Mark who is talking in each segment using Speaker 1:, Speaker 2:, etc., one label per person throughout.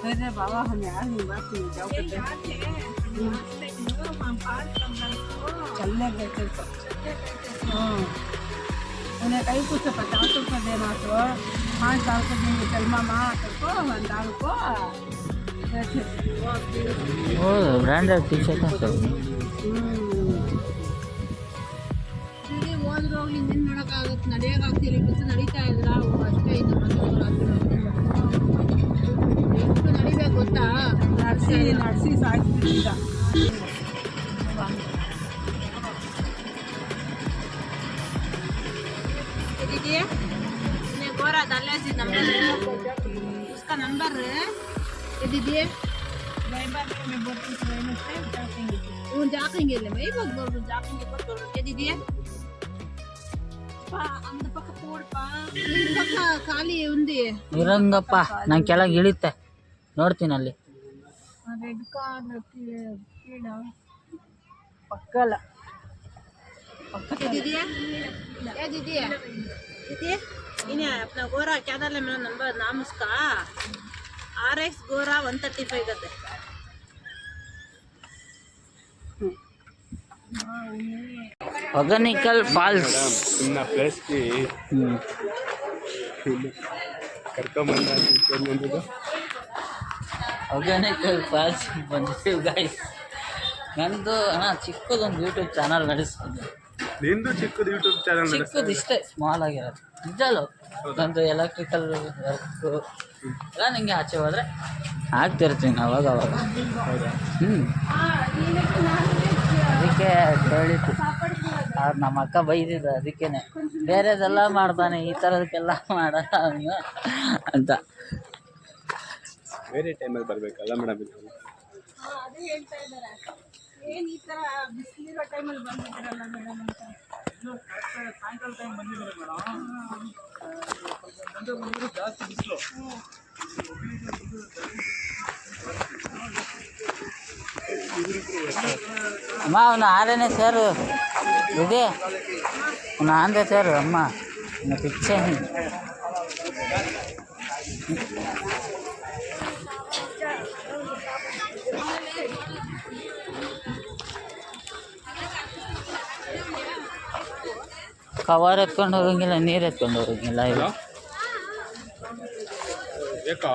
Speaker 1: अरे बाबा हम यार नहीं बात नहीं जाओ करते चलने गए थे हाँ उन्हें कहीं कुछ 50 रुपये देना तो 5 साल को देंगे चल मामा को मंदार को
Speaker 2: ಓ ಬ್ರ್ಯಾಂಡೆಡ್ ಟಿ ಶರ್ಟ್ ಸರ್
Speaker 1: ಹೋದ್ರು ಹೋಗ್ಲಿ ಇನ್ನೇನು ಮಾಡೋಕ್ಕಾಗುತ್ತೆ ನಡೆಯೋಕ್ಕಾಗ್ತಿಲ್ಲ ಇವತ್ತು ನಡೀತಾ ಇದ್ರ ಅಷ್ಟೇ ಇನ್ನು ಎಷ್ಟು ನಡಿಬೇಕು ಗೊತ್ತಾ ನಡೆಸಿ ಸಾಯ್ತಿದ್ದ दीदी ने गोरा डाले सी नंबर उसका नंबर ये दीदी ड्राइवर में बोलती ट्रेन से जाएंगे वो जाएंगे ले मैं बोल जाएंगे बोल ये दीदी पा अंद पಕ್ಕ पोड़ पा ಪಕ್ಕ ಖಾಲಿ ఉంది
Speaker 2: ಇರಂಗಪ್ಪ ನಾನು ಕೆಳಗೆ ಇಳಿತೆ ನೋಡ್ತೀನಿ ಅಲ್ಲಿ
Speaker 1: ರೆಡ್ ಕಾರ್ ಕೀಳ ಪಕ್ಕಲ್ಲ
Speaker 3: ये दीदी दीदी इन्हें अपना गोरा क्या डाले मेरा नंबर नाम उसका RX गोरा 135 करते
Speaker 2: ಹೊಗನಿಕಲ್ ಫಾಲ್ಸ್
Speaker 4: ಇನ್ನ ಪ್ಲೇಸ್ಗೆ ಕರ್ಕೊಂಬಂದು
Speaker 2: ಹೊಗನಿಕಲ್ ಫಾಲ್ಸ್ ಬಂದಿದ್ದೀವಿ ಗೈಸ್ ನಂದು ಅಣ್ಣ ಚಿಕ್ಕದೊಂದು ಯೂಟ್ಯೂಬ್ ಚಾನಲ್ ನಡೆಸ್ತಿದ್ದೆ
Speaker 4: ನಿಂದು ಚಿಕ್ಕದು ಯೂಟ್ಯೂಬ್ ಚಾನಲ್
Speaker 2: ಚಿಕ್ಕದು ಇಷ್ಟೇ ಸ್ಮಾಲ್ ಆಗಿರೋದು ನಿಜಲ್ಲೋ ನಂದು ಎಲೆಕ್ಟ್ರಿಕಲ್ ವರ್ಕು ಎಲ್ಲ ನಿಂಗೆ ಆಚೆ ಹೋದರೆ ಆಗ್ತಿರ್ತೀನಿ ಅವಾಗ ಅದಕ್ಕೆ ಹೇಳಿತ್ತು ಅವ್ರು ನಮ್ಮ ಅಕ್ಕ ಬೈದಿದ್ದ ಅದಕ್ಕೇನೆ ಬೇರೆದೆಲ್ಲ ಮಾಡ್ತಾನೆ ಈ ಥರದಕ್ಕೆಲ್ಲ ಮಾಡಲ್ಲ ಅವನು ಅಂತ
Speaker 4: ಬೇರೆ ಟೈಮಲ್ಲಿ ಬರಬೇಕಲ್ಲ ಮೇಡಮ್
Speaker 1: ಅದೇ ಹೇಳ್ತಾ ಇದ್ದಾರೆ ಏನು ಈ ಥರ ಬಿಸಿಲಿರೋ ಟೈಮಲ್ಲಿ ಬಂದಿದ್ದೀರಲ್ಲ ಮೇಡಮ್ ಅಂತ ಸಾಯಂಕಾಲ ಟೈಮ್ ಬಂದಿದ್ದಾರೆ ಮೇಡಮ್ ಜಾಸ್ತಿ ಬಿಸಿಲು
Speaker 2: ಅಮ್ಮ ಅವನು ಆರನೇ ಸೇರು ಇದೆ ಅವನು ಆಂದೆ ಸೇರು ಅಮ್ಮ ಪಿಚ್ಚೆ ಕವರ್ ಎತ್ಕೊಂಡು ಹೋಗಂಗಿಲ್ಲ ನೀರು ಎತ್ಕೊಂಡು ಹೋಗಂಗಿಲ್ಲ ಇದು
Speaker 4: ಬೇಕಾ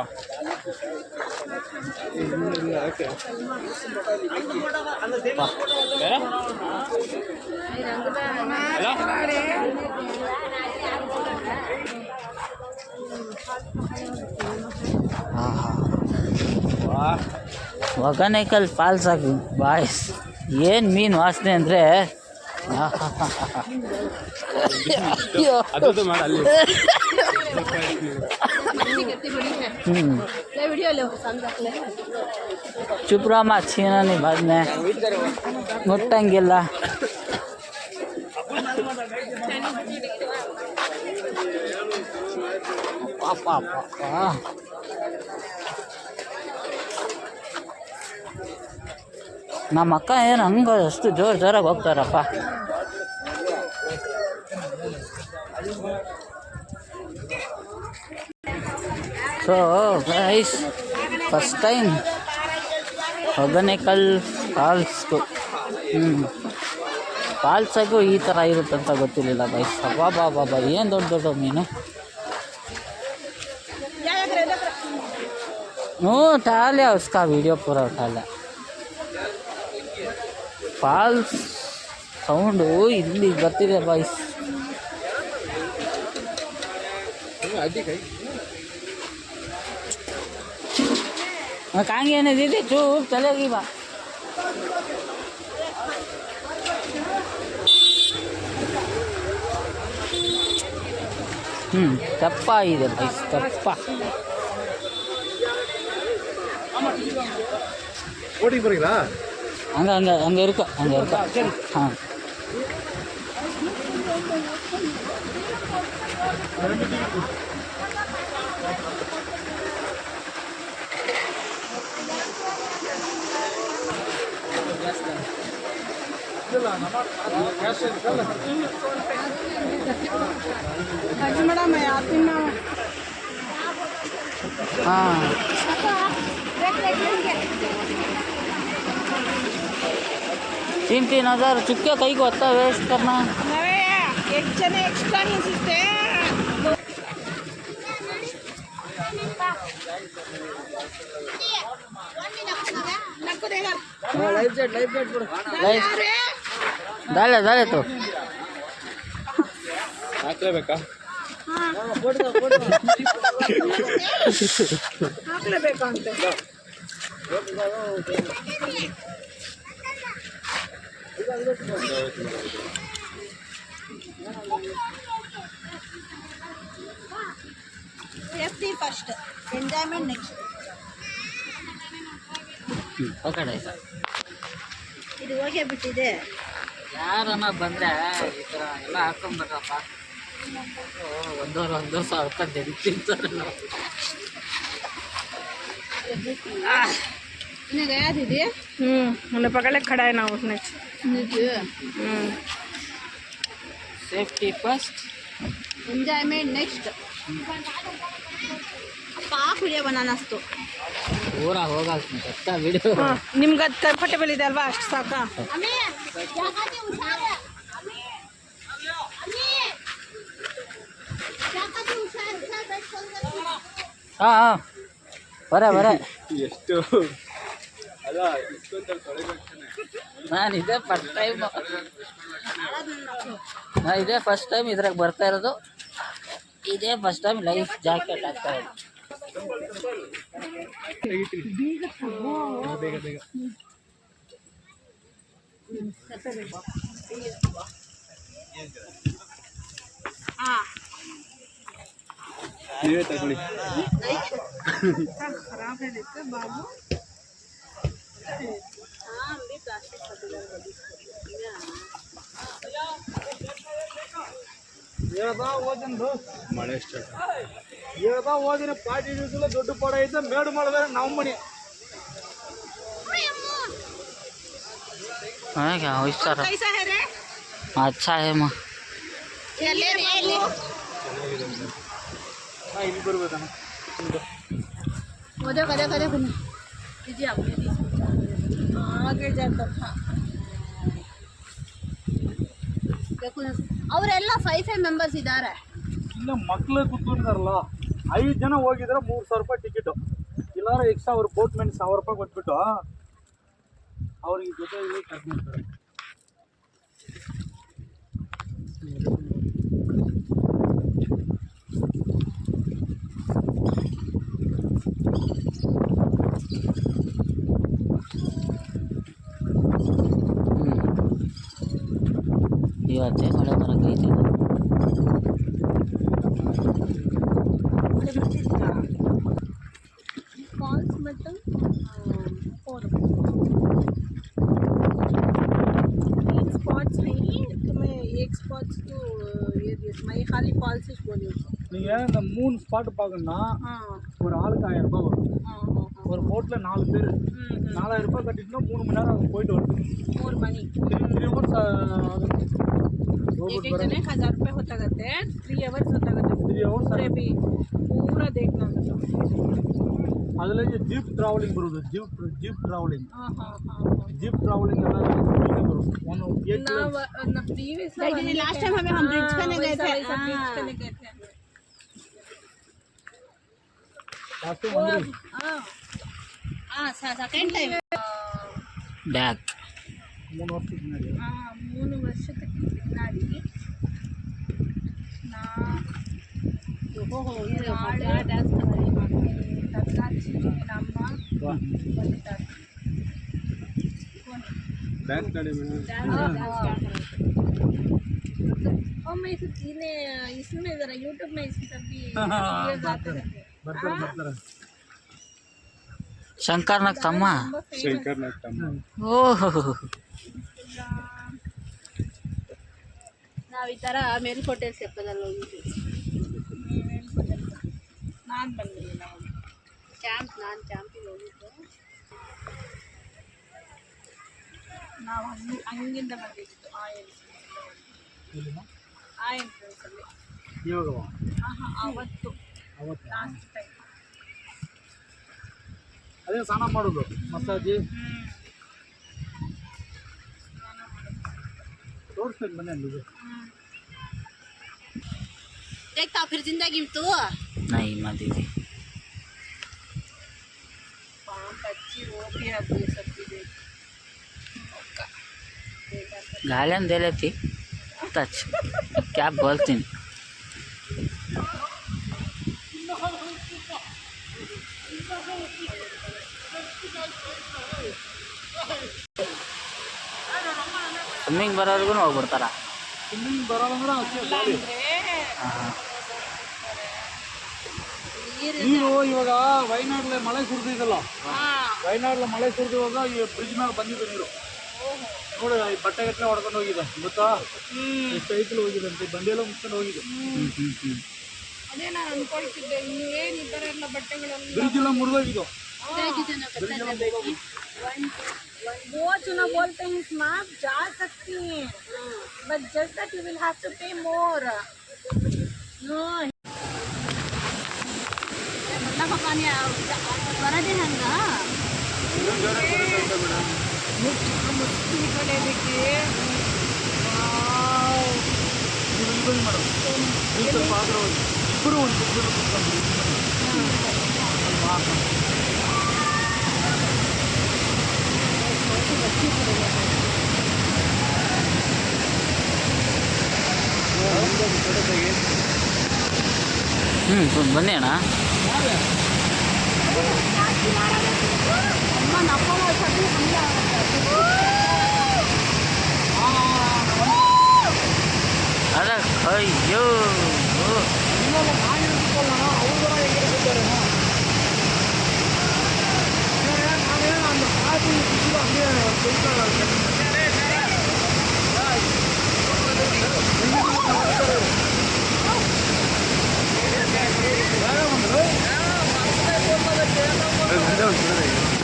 Speaker 2: ಹೊಗನೇಕಲ್ ಫಾಲ್ಸ್ ಆಗಿ ಬಾಯ್ಸ್ ಏನು ಮೀನು ವಾಸನೆ ಅಂದರೆ
Speaker 4: ಅದು ಮಾಡ ಅಲ್ಲಿ
Speaker 2: ಚುಪ್ರಾಮ ಚೀನನಿ ಬಾದ್ನೆ ಮುಟ್ಟಂಗಿಲ್ಲ ನಮ್ಮ ಅಕ್ಕ ಏನು ಹಂಗೆ ಅಷ್ಟು ಜೋರಾಗಿ ಹೋಗ್ತಾರಪ್ಪ ಸೊ ಗೈಸ್ ಫಸ್ಟ್ ಟೈಮ್ ಹೊಗನೇಕಲ್ ಫಾಲ್ಸ್ಗೂ ಫಾಲ್ಸಾಗೂ ಈ ಥರ ಇರುತ್ತಂತ ಗೊತ್ತಿರಲಿಲ್ಲ ಗೈಸ್ ಬಾಬಾ ಏನು ದೊಡ್ಡ ದೊಡ್ಡ ಮೀನು ಹ್ಞೂ ಟಾಲೆ उसका वीडियो पूरा उठा लिया ಫಾಲ್ಸ್ ಸೌಂಡು ಇಲ್ಲಿ ಬರ್ತಿದೆ ಬಾಯ್ಸ್ ಕಾಂಗೆ ಏನಿದೆ ಚೂಪ್ ಚಲೇಗಿ ಬಾ ತಪ್ಪ ಇದೆ ಬಾಯ್ಸ್ ತಪ್ಪ
Speaker 4: ஓடி போறீங்களா
Speaker 2: அங்கே இருக்கும் ஆ
Speaker 3: ಮೇಡಮ್ ತಿನ್ನ
Speaker 2: हाँ 3,000 चुपके कहीं को होता वेस्ट करना
Speaker 3: नवे एक जने एक्स्ट्रा नहीं सिस्टे नक्को देगा
Speaker 2: डाले डाले तो
Speaker 4: ಹಾಕ್ಲೇಬೇಕಾ
Speaker 3: ಹಾಕ್ಲೇಬೇಕಂತೆ ಸೇಫ್ಟಿ ಫಸ್ಟ್ ಎಂಜಾಯ್ಮೆಂಟ್ ನೆಕ್ಸ್ಟ್
Speaker 2: ಪಕಡೆ
Speaker 3: ಇದು ಹೋಗೇ ಬಿಟ್ಟಿದೆ
Speaker 2: ಯಾರನ್ನ ಬಂದ್ರೆ ಈ ಥರ ಎಲ್ಲ ಹಾಕೊಂಡ್ಬರ್ರಪ್ಪ ಒಂದೂವರೆ ಸಾವಿರ ರೂಪಾಯಿ ದೆರಿ ತಿಂತಾರೆ
Speaker 3: इन्हें गया दीदी
Speaker 1: उन्हें पकड़ खड़ा है ना उसने
Speaker 2: safety first
Speaker 3: enjoyment next park video बनाना
Speaker 2: ಪೂರ ಹೋಗಾಲ್ತೀನಿ ಗೊತ್ತಾ ವಿಡಿಯೋ
Speaker 1: ನಿಮ್ಗೆ ಅದು ಕಂಫರ್ಟೇಬಲ್ ಇದೆ ಅಲ್ವಾ ಅಷ್ಟು ಸಾಕಾ
Speaker 2: ಹಾಂ ಹಾಂ ಬರೇ ಬರೇ
Speaker 4: ಎಷ್ಟು ಅಲ್ಲ ಇಷ್ಟೊಂದು ತೊಳೆಗಾಗ್ತಾನೆ
Speaker 2: ನಾನು ಇದೇ ಫಸ್ಟ್ ಟೈಮ್ ಇದ್ರಾಗ ಬರ್ತಾ ಇರೋದು ಇದೇ ಫಸ್ಟ್ ಟೈಮ್ ಲೈಫ್ ಜಾಕೆಟ್ ಹಾಕ್ತಾ ಇರೋದು
Speaker 4: ಬೇಗ ಬೇಗ ನೀವೇ ತಗೊಳ್ಳಿ
Speaker 3: खराब है देखते बाबू हाँ हम भी प्लास्टिक
Speaker 4: ಮಳೆ ಸ್ಟಾರ್ಟ್
Speaker 5: ಹೋದಿನ ಪಾರ್ಟಿ ದಿವಸ ದೊಡ್ಡ ಪಡ ಐತೆ ಮೇಡು ಮಾಡಿದ್ರೆ ನಾವು ಮನೆ
Speaker 2: हाँ क्या हो इस तरह
Speaker 3: कैसा है रे
Speaker 2: अच्छा है माँ
Speaker 3: ले रे ले
Speaker 5: ಇಲ್ಲಿ ಬರ್ಬೇಕಣ್ಣ
Speaker 3: वो देखो देखो देखो दीजिए आपने आगे जाता था देखो ಅವರೆಲ್ಲ 5 ಮೆಂಬರ್ಸ್ ಇದ್ದಾರೆ
Speaker 5: ಇಲ್ಲ ಮಕ್ಳು ಕೂತ್ಕೊಂಡಿದಾರಲ್ಲ 5 ಜನ ಹೋಗಿದ್ರೆ 3,000 ರೂಪಾಯಿ ಟಿಕೆಟ್ ಇಲ್ಲಾರ ಎಕ್ಸ್ಟ್ರಾ ಅವ್ರ ಬೋಟ್ ಮೇಲೆ 1,000 ರೂಪಾಯಿ ಕೊಟ್ಬಿಟ್ಟು ಅವ್ರಿಗೆ ಜೊತೆ ಇಲ್ಲಿ ಕರ್ಕೊಂಡ್ತಾರೆ
Speaker 2: ಇವತ್ತೇ ಮಳೆ ಬರೋಕೈತೆ
Speaker 3: फॉल्स मतलब 4 स्पॉट्स नहीं तुम्हें एक स्पॉट्स तो ये मैं खाली फॉल्स ही बोली
Speaker 5: நீங்கள் இந்த 3 ஸ்பாட் பார்க்கணும்னா
Speaker 3: हाँ
Speaker 5: ஒரு ஆளுக்கு 1000 ரூபாய் வரும்
Speaker 3: हाँ हाँ
Speaker 5: ஒரு போட்டில் 4 பேர் 4,000 ரூபாய் கட்டிட்டுனா 3 மணி நேரம் அங்கே போயிட்டு வருது
Speaker 3: और मनी
Speaker 5: 3 hours ஆகுது
Speaker 3: एक एक जने 1,000 रुपये होता करते 3 hours होता करते
Speaker 5: 3 hours
Speaker 3: पूरे भी पूरा देखना होता
Speaker 5: அதில் ಜೀಪ್ ಟ್ರಾವೆಲಿಂಗ್ ಬರೋದು ಜೀಪ್ ಟ್ರಾವೆಲಿಂಗ್
Speaker 3: हाँ हाँ हाँ
Speaker 5: ಜೀಪ್ ಟ್ರಾವೆಲಿಂಗ್ ಎಲ್ಲ ಬರೋದು ಒಂದು 8
Speaker 3: ना प्रीवियस लास्ट टाइम हमें हम ब्रिज करने गए थे ब्रिज करने गए थे हाँ सेकंड टाइम
Speaker 2: ಬ್ಯಾಗ್
Speaker 5: 3 ವರ್ಷಕ್ಕೆ ಮುன்னாடி
Speaker 3: हाँ 3 ವರ್ಷಕ್ಕೆ ಮುನ್ನಾಡಿ ನಾ ನಾಳೆ ಡ್ಯಾನ್ಸ್ ತತ್ಲಾಚಿ ನಮ್ಮ ಬಂದಿದ್ದಾರೆ
Speaker 4: ಡ್ಯಾನ್ಸ್ ಮಾಡಿ ಮೇಡಮ್
Speaker 3: मैं इसमें जरा यूट्यूब में इसकी सब भी वीडियोस आते रहते हैं
Speaker 5: ಬರ್ತಾರೆ
Speaker 2: ಶಂಕರ್ನಾಗ್ ತಮ್ಮ
Speaker 4: ಶಂಕರ್ ನಾಗ್ ತಮ್ಮ
Speaker 2: ಓಹ್
Speaker 3: ನಾವು ಈ ಥರ ಮೇಲ್ಕೋಟೆ ಸೆಪ್ಪದಲ್ಲಿ ಹೋಗಿದ್ವಿ ನಾನು ಬಂದಿಲ್ಲ ನಾನು ಕ್ಯಾಂಪಿಗೆ ಹೋಗಿದ್ದು ನಾವು ಹಂಗಿಂದ ಬಂದಿದ್ದು ಆ ಎಂಟ್ರೆನ್ಸಲ್ಲಿ
Speaker 5: ಇವಾಗ
Speaker 3: ಅವತ್ತು
Speaker 5: ಅವತ್ತು
Speaker 3: ಲಾಸ್ಟ್ ಟೈಮ್.
Speaker 5: ಅದೇ ಸ್ನಾನ ಮಾಡೋದು ಮಸಾಜಿ ತೋರಿಸ್ತೀನಿ ಬನ್ನಿ ಅಲ್ಲಿಗೆ.
Speaker 1: देखता फिर जिंदगी में तू
Speaker 2: नहीं मदीदी
Speaker 3: पाँच अच्छी वो भी अब ये सब भी देख
Speaker 2: गालियाँ दे लेती टच क्या बोलती ಸ್ವಿಮ್ಮಿಂಗ್ ಬರೋರ್ಗು ಹೋಗ್ಬಿಡ್ತಾರ.
Speaker 5: ಸ್ವಿಮ್ಮಿಂಗ್ ಬರೋದಂದ್ರೆ ಅಷ್ಟೇ ಗಾಳಿ. ನೀರು ಇವಾಗ ವಯನಾಡ್ಲೆ ಮಳೆ ಸುರಿದಿದಲ್ಲ, ವಯನಾಡ್ಲೆ ಮಳೆ ಸುರಿದಿವಾಗ ಈ ಬ್ರಿಡ್ಜ್ ಮೇಲೆ ಬಂದಿದೆ ನೀರು ನೋಡಿ. ಈ ಬಟ್ಟೆ ಗಟ್ಟಲೆ ಹೊಡ್ಕೊಂಡು ಹೋಗಿದೆ ಗೊತ್ತಾ, ಎಷ್ಟು ಐಕಲ್ ಹೋಗಿದೆ ಅಂತ ಬಂಡೆಲ್ಲ ಮುಚ್ಕೊಂಡು ಹೋಗಿದೆ.
Speaker 3: ಅದೇ ನಾನು ಅನ್ಕೊಳ್ತಿದ್ದೆ ಇನ್ನು ಏನು ಈ ಥರ ಎಲ್ಲ ಬಟ್ಟೆಗಳೆಲ್ಲ
Speaker 5: ಬ್ರಿಡ್ಜ್ ಎಲ್ಲ ಮುರಿದೋಗಿದ್ದು.
Speaker 3: वो चुना बोलते हैं इसमें आप जा सकती हैं but just that you will have to pay more.
Speaker 1: No मतलब पानी ಬರದೇ ಹಂಗ
Speaker 3: ಈ ಕಡೆ ಇದಕ್ಕೆ
Speaker 5: ಮೇಡಮ್ ಸ್ವಲ್ಪ ಆದ್ರೆ ಇಬ್ಬರು ಒಂದು
Speaker 2: ಬನ್ನಿ ಅಣ್ಣ. ಅದ ಅಯ್ಯೋ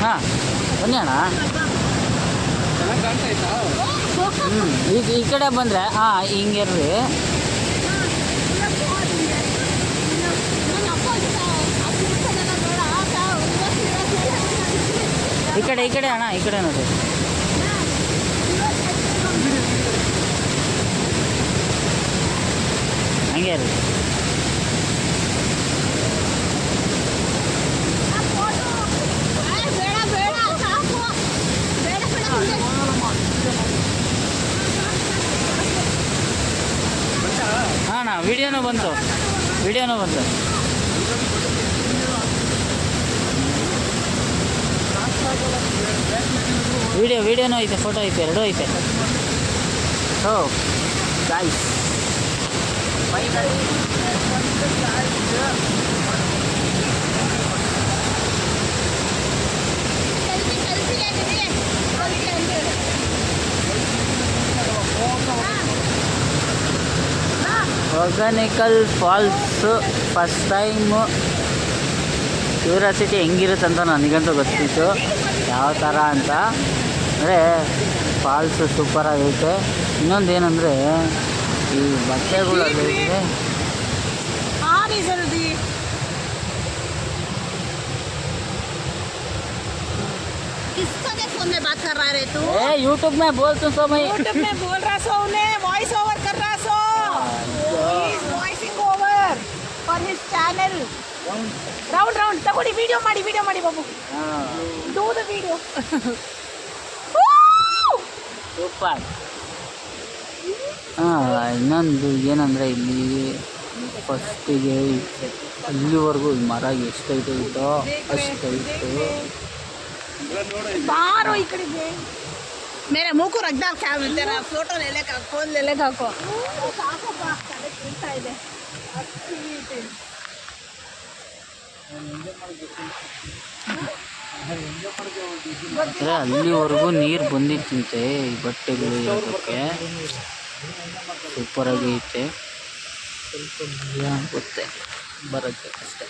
Speaker 2: ಹಾಂ ಬನ್ನಿ ಅಣ್ಣ. ಈಗ ಈ ಕಡೆ ಬಂದರೆ ಹಾಂ ಹಿಂಗಿರ್ರಿ. ಈ ಕಡೆ ಅಣ್ಣ ಈ ಕಡೆ ನೋಡಿ. ಹಂಗೆ ರೀ. ಹಾಂ ನಾ ವಿಡಿಯೋನೂ ಬಂತು ವಿಡಿಯೋನೂ ಐತೆ, ಫೋಟೋ ಐತೆ, ಎರಡೂ ಐತೆ. Oh guys Hogenakkal falls first time. Curiosity ಹೆಂಗಿರುತ್ತೆ ಅಂತ ನನಗಂತೂ ಗೊತ್ತಿತ್ತು ಯಾವ ಥರ ಅಂತ. ಅಂದರೆ ಫಾಲ್ಸು ಸೂಪರಾಗೈತೆ. ಇನ್ನೊಂದು ಏನಂದರೆ ಈ ಬಟ್ಟೆಗಳಲ್ಲಿ
Speaker 3: जल्दी
Speaker 1: किसके फोन में बात कर रहा है तू?
Speaker 2: यूट्यूब में बोल तू समय
Speaker 3: यूट्यूब में बोल रहा सो उन्हें वॉइस ओवर कर रहा सो. He is voicing over for his channel. Round ತಗೊಳ್ಳಿ ವಿಡಿಯೋ ಮಾಡಿ Babu. Do the video.
Speaker 2: Super. ಇನ್ನೊಂದು ಏನಂದರೆ ಇಲ್ಲಿ ಫಸ್ಟಿಗೆ ಅಲ್ಲಿವರೆಗೂ ಮರ ಎಷ್ಟೈತೆ ಇತ್ತೋ ಅಷ್ಟೈತು.
Speaker 3: ಬಾರೋ ಈ ಕಡೆಗೆ.
Speaker 1: मेरे मुंह को रख दो क्या तेरा फोटो ले ले का फोन ले ले का को
Speaker 3: ಸಾಕಪ್ಪ ತಲೆ ತಿಂತಾ ಇದೆ.
Speaker 2: ಅಂದರೆ ಅಲ್ಲಿವರೆಗೂ ನೀರು ಬಂದಿತ್ತಂತೆ ಈ ಬಟ್ಟೆಗಳು ಇರೋದಕ್ಕೆ. ಸೂಪರಾಗಿ ಐತೆ. ಸ್ವಲ್ಪ ಭಯ ಆಗುತ್ತೆ ಬರೋಕ್ಕೆ ಅಷ್ಟೇ.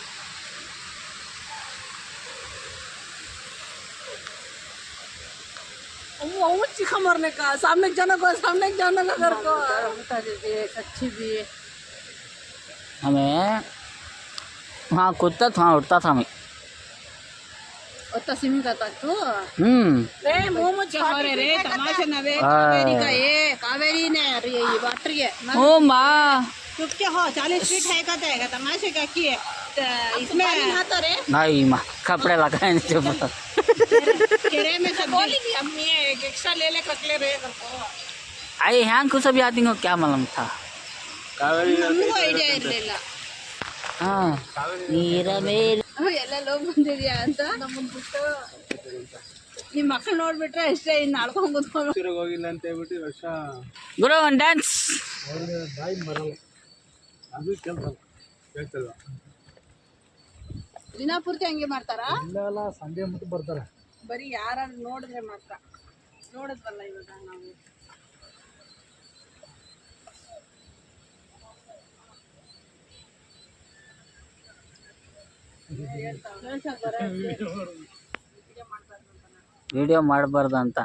Speaker 3: वो चिखा मरने का सामने जाना को घर को
Speaker 1: बता दीजिए सच्ची भी
Speaker 2: हमें वहाँ कूदता था, वहाँ उठता था मैं।
Speaker 1: और तस्मी का तू
Speaker 3: रे मुंह में
Speaker 1: क्या हो रहे रे तमाशा नवे
Speaker 2: हाँ।
Speaker 1: कावेरी का ये कावेरी ने ये वाटर ये
Speaker 2: ओ माँ,
Speaker 1: चुप क्या हो 40 फीट है का तमाशे का किए इसमें नहाता रे
Speaker 2: नहीं माँ, कपड़े लगाए नहीं चुप।
Speaker 1: केरे में सब
Speaker 3: बोलेंगी अम्मी एक एक्स्ट्रा ले ले ककले रे घर को
Speaker 2: आई हैंग को सभी आती को क्या मालूम था।
Speaker 4: ಕಾವೇರಿ
Speaker 1: ನಮಗೂ ಐಡಿಯಾ ಇರಲಿಲ್ಲ
Speaker 2: हाँ ನೀರ ಮೇಲೆ
Speaker 1: ಎಲ್ಲ ಲೋಗ್ ಬಂದಿದ್ಯಾ ಅಂತ ನಮ್ಮನ್ನ ಬಿಟ್ಟು ನಿಮ್ಮ ಮಕ್ಕಳು ನೋಡ್ಬಿಟ್ರೆ ಅಷ್ಟೇ ಇನ್ನು ಆಡ್ಕೊಂಡು ಕೂತ್ಕೊಂಡು
Speaker 4: ತಿರುಗಿ ಹೋಗಿಲ್ಲ ಅಂತ ಹೇಳ್ಬಿಟ್ಟು ಈ ವರ್ಷ
Speaker 2: ಗುರು ಒಂದು ಡ್ಯಾನ್ಸ್.
Speaker 5: ಅವ್ರಿಗೆ ಡ್ರಾಯಿಂಗ್ ಬರಲ್ಲ, ಅದು ಕೆಲಸ
Speaker 4: ಹೇಳ್ತಲ್ವ.
Speaker 1: ದಿನ ಪೂರ್ತಿ ಹಂಗೆ ಮಾಡ್ತಾರಾ
Speaker 5: ಇಲ್ಲೆಲ್ಲ ಸಂಜೆ ಮತ್ತು ಬರ್ತಾರೆ.
Speaker 1: ಬರೀ ಯಾರು ನೋಡಿದ್ರೆ ಮಾತ್ರ ನೋಡಿದ್ವಲ್ಲ ಇವಾಗ ನಾವು
Speaker 2: ವಿಡಿಯೋ ಮಾಡಬಾರ್ದು ಅಂತ.